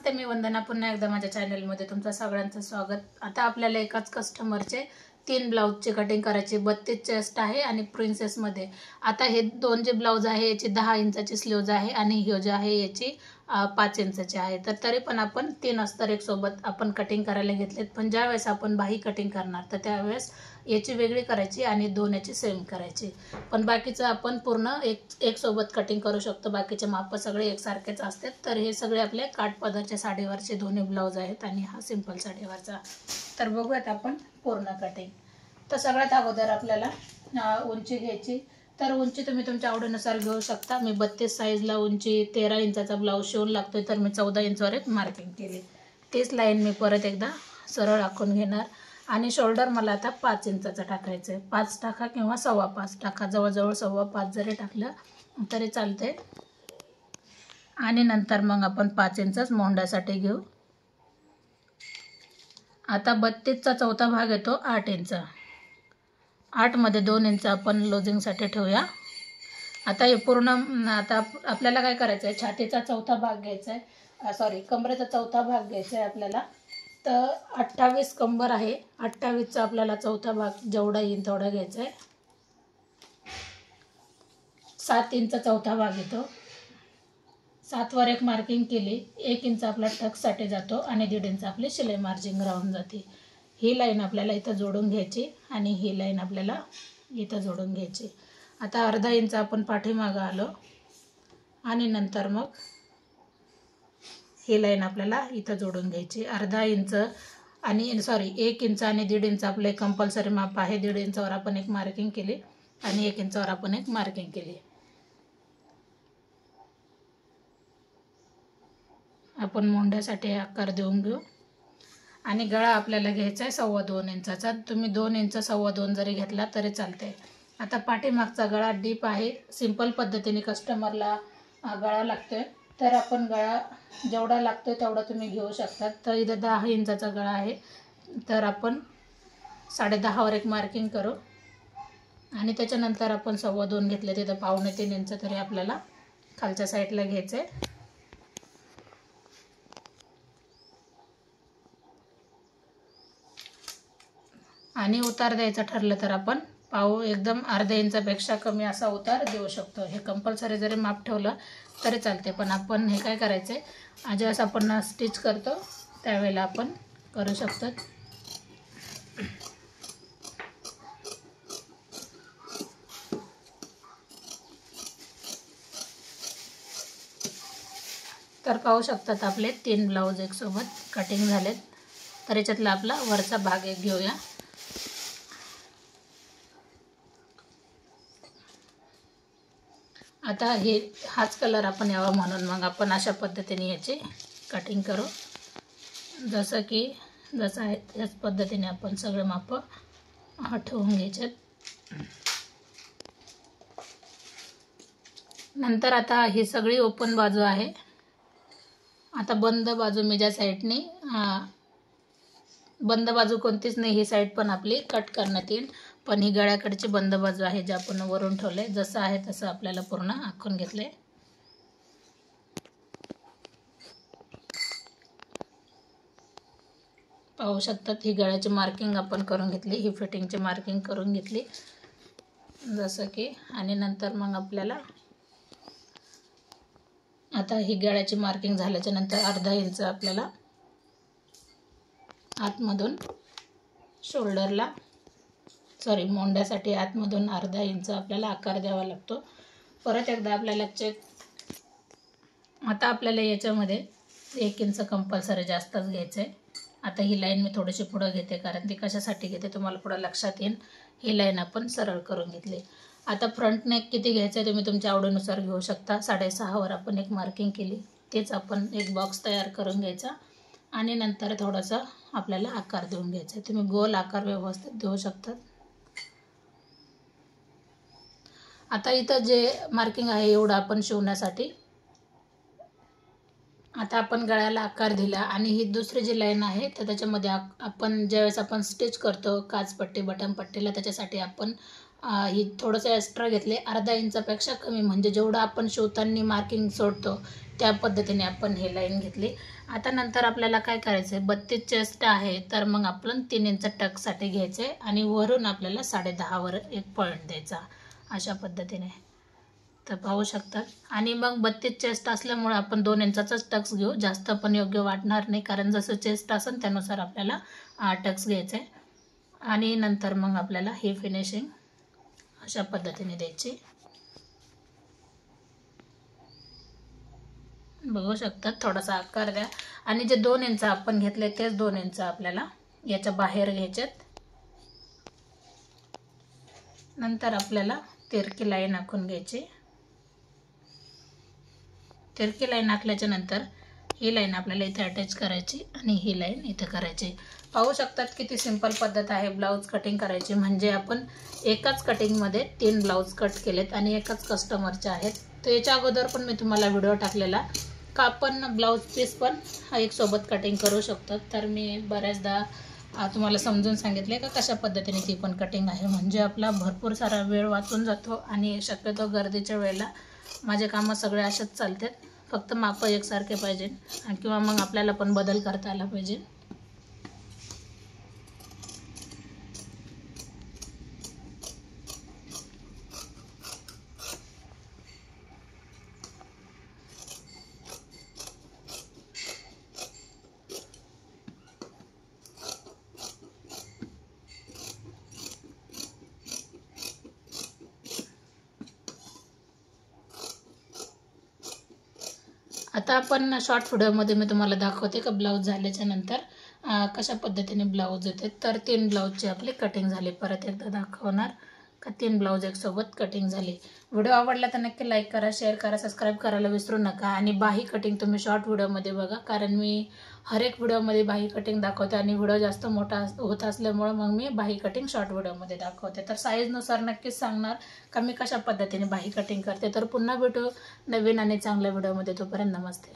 नमस्ते, मी वंदना. पुन्हा एकदा माझ्या चॅनलमध्ये तुमचं सगळ्यांचं स्वागत. आता आपल्याला एकाच कस्टमरचे 3 ब्लाऊजची कटिंग करायची. 32 चेस्ट आहे आणि प्रिन्सेसमध्ये. आता हे 2 जे ब्लाऊज आहे याची 10 इंचाची स्लीव्ज आहे आणि हे जे आहे याची 5 इंचाची आहे. तर तरी पण आपण 3 अस्तर एक सोबत आपण कटिंग करायला घेतलेत. पण ज्यावेळेस आपण बाही कटिंग करणार तर त्यावेळेस याची वेगळी करायची आणि 2 याची सेम करायची. पण बाकीचं आपण पूर्ण एक सोबत कटिंग करू शकतो. बाकीचे माप सगळे एकसारखेच असतात. तर हे सगळे आपले काठपदरच्या साडीवरचे दोन्ही ब्लाऊज आहेत आणि हा सिंपल साडीवरचा. तर बघूयात आपण पूर्ण कटिंग. तर सगळ्यात अगोदर आपल्याला उंची घ्यायची. तर उंची तुम्ही तुमच्या आवडीनुसार घेऊ शकता. मी 32 साईजला उंची 13 इंचाचा ब्लाऊज शिवून लागतोय तर मी 14 इंचवर एक मार्किंग केली. तीच लाईन मी परत एकदा सरळ आखून घेणार आणि शोल्डर मला आता 5 इंचाचा टाकायचं आहे. 5 टाका किंवा 5.25 टाका, जवळजवळ 5.25 जरी टाकलं तरी चालते. आणि नंतर मग आपण 5 इंचच मोंढ्यासाठी घेऊ. आता 32चा चौथा भाग येतो 8 इंच. 8 मध्ये 2 इंच आपण लोजिंगसाठी ठेवूया. आता हे पूर्ण आता आपल्याला काय करायचं आहे, छातीचा चौथा भाग घ्यायचा आहे, कमरेचा चौथा भाग घ्यायचा आहे आपल्याला. तर 28 कंबर आहे. 28चा आपल्याला चौथा भाग जेवढा येईल तेवढा घ्यायचा आहे. 7 इंच चौथा भाग येतो. 7 वर एक मार्किंग केली. 1 इंच आपला टक्ससाठी जातो आणि 1.5 इंच आपली शिलाई मार्जिन राहून जाते. ही लाईन आपल्याला इथं जोडून घ्यायची आणि ही लाईन आपल्याला इथं जोडून घ्यायची. आता अर्धा इंच आपण पाठीमागं आलो आणि नंतर मग ही लाईन आपल्याला इथं जोडून घ्यायची. अर्धा इंच आणि 1 इंच आणि 1.5 इंच आपले कंपल्सरी माप आहे. 1.5 इंचावर आपण एक मार्किंग केली आणि 1 इंचावर आपण एक मार्किंग केली. आपण मोंढ्यासाठी आकार देऊन घेऊ. आणि गळा आपल्याला घ्यायचा आहे 2.25 इंचाचा. तुम्ही 2 इंच 2.25 जरी घेतला तरी चालते. आता पाठीमागचा गळा डीप आहे. सिंपल पद्धतीने कस्टमरला गळा लागतोय तर आपण गळा जेवढा लागतोय तेवढा तुम्ही घेऊ शकतात. तर इथं 10 इंचाचा गळा आहे तर आपण 10.5 वर एक मार्किंग करू आणि त्याच्यानंतर आपण 2.25 घेतले. तिथं 2.25 इंच तरी आपल्याला खालच्या साईडला घ्यायचं आहे. आणि उतार द्यायचा ठरलं तर आपण एकदम अर्ध्या इंचापेक्षा कमी असा उतार देऊ शकतो. हे कंपल्सरी जरी माप ठेवलं तरी चालते. पण आपण हे काय करायचं आहे, ज्यावेळेस आपण स्टिच करतो त्यावेळेला आपण करू शकतो. तर पाहू शकतात आपले 3 ब्लाऊज एक सोबत कटिंग झालेत. तर याच्यातला आपला वरचा भाग एक घेऊया. आता हाच कलर आपण यावा म्हणून मग आपण अशा पद्धतीने याची कटिंग करू. जसं आहे त्याच पद्धतीने आपण सगळे माप ठेवून घ्यायचे. नंतर आता ही सगळी ओपन बाजू आहे. आता बंद बाजू मी ज्या साईडने बंद बाजू कोणतीच नाही, ही साईड पण आपली कट करण्यात येईल. पण ही गळ्याकडची बंद बाजू आहे जे आपण वरून ठेवले. जसं आहे तसं आपल्याला पूर्ण आखून घेतले. पाहू शकतात ही गळ्याची मार्किंग आपण करून घेतली. ही फिटिंगची मार्किंग करून घेतली जसं की. आणि नंतर मग आपल्याला आता ही गळ्याची मार्किंग झाल्याच्या नंतर अर्धा इंच आपल्याला आतमधून शोल्डरला मोंढ्यासाठी आतमधून अर्धा इंच आपल्याला आकार द्यावा लागतो. परत एकदा आपल्याला चेक. आता आपल्याला याच्यामध्ये 1 इंच कंपल्सरी जास्तच घ्यायचं आहे. आता ही लाईन मी थोडीशी पुढं घेते कारण ती कशासाठी घेते तुम्हाला पुढं लक्षात येईल. ही लाईन आपण सरळ करून घेतली. आता फ्रंट नेक किती घ्यायचं आहे तुम्ही तुमच्या आवडीनुसार घेऊ शकता. 6.5 वर आपण एक मार्किंग केली. तेच आपण एक बॉक्स तयार करून घ्यायचा आणि नंतर थोडासा आपल्याला आकार देऊन घ्यायचा आहे. तुम्ही गोल आकार व्यवस्थित देऊ शकतात. आता इथं जे मार्किंग आहे एवढं आपण शिवण्यासाठी. आता आपण गळ्याला आकार दिला आणि ही दुसरी जी लाईन आहे तर त्याच्यामध्ये आपण ज्यावेळेस आपण स्टिच करतो काचपट्टी बटन पट्टीला त्याच्यासाठी आपण ही थोडंसं एक्स्ट्रा घेतले, अर्धा इंचापेक्षा कमी, म्हणजे जेवढं आपण शिवताना मार्किंग सोडतो त्या पद्धतीने आपण हे लाईन घेतली. आता नंतर आपल्याला काय करायचं आहे, 32 चेस्ट आहे तर मग आपण 3 इंच टक्ससाठी घ्यायचे आणि वरून आपल्याला 10.5 वर एक पॉईंट द्यायचा अशा पद्धतीने. तर पाहू शकतात. आणि मग 32 चेस्ट असल्यामुळे आपण 2 इंचाचाच टक्स घेऊ, जास्त पण योग्य वाटणार नाही, कारण जसं चेस्ट असेल त्यानुसार आपल्याला टक्स घ्यायचं आहे. आणि नंतर मग आपल्याला ही फिनिशिंग अशा पद्धतीने द्यायची. बघू शकतात, थोडासा आकार द्या आणि जे 2 इंच आपण घेतले तेच 2 इंच आपल्याला याच्या बाहेर घ्यायचेत. नंतर आपल्याला तिरकी लाईन आखून घ्यायची. तिरकी लाईन आखल्याच्या नंतर ही लाईन आपल्याला इथे अटॅच करायची आणि ही लाईन इथे करायची. पाहू शकतात किती सिंपल पद्धत आहे ब्लाऊज कटिंग करायची. म्हणजे आपण एकाच कटिंगमध्ये 3 ब्लाऊज कट केलेत आणि एकाच कस्टमरचे आहेत. तर याच्या अगोदर पण मी तुम्हाला व्हिडिओ टाकलेला का आपण ब्लाऊज पीस पण एक सोबत कटिंग करू शकतो. तर मी बऱ्याचदा तुम्हाला समजून सांगितले का कशा पद्धतीने ती पण कटिंग आहे. म्हणजे आपला भरपूर सारा वेळ वाचून जातो आणि शक्यतो गर्दीच्या वेळेला माझे कामं सगळे असेच चालतात. फक्त माप एकसारखे पाहिजे किंवा मग आपल्याला पण बदल करता आला पाहिजे. आता आपण शॉर्ट व्हिडिओमध्ये मी तुम्हाला दाखवते का ब्लाऊज झाल्याच्या नंतर कशा पद्धतीने ब्लाऊज येते. तर 3 ब्लाऊजची आपली कटिंग झाली. परत एकदा दाखवणार का 3 ब्लाऊज एक सोबत कटिंग झाली. व्हिडिओ आवडला तर नक्की लाईक करा, शेअर करा, सबस्क्राईब करायला विसरू नका. आणि बाही कटिंग तुम्ही शॉर्ट व्हिडिओमध्ये बघा, कारण मी हर एक व्हिडिओमध्ये बाही कटिंग दाखवते आणि व्हिडिओ जास्त मोठा होत असल्यामुळे मग मी बाही कटिंग शॉर्ट व्हिडिओमध्ये दाखवते. तर साईजनुसार नक्कीच सांगणार का मी कशा पद्धतीने बाही कटिंग करते. तर पुन्हा भेटू नवीन आणि चांगल्या व्हिडिओमध्ये. तोपर्यंत नमस्ते.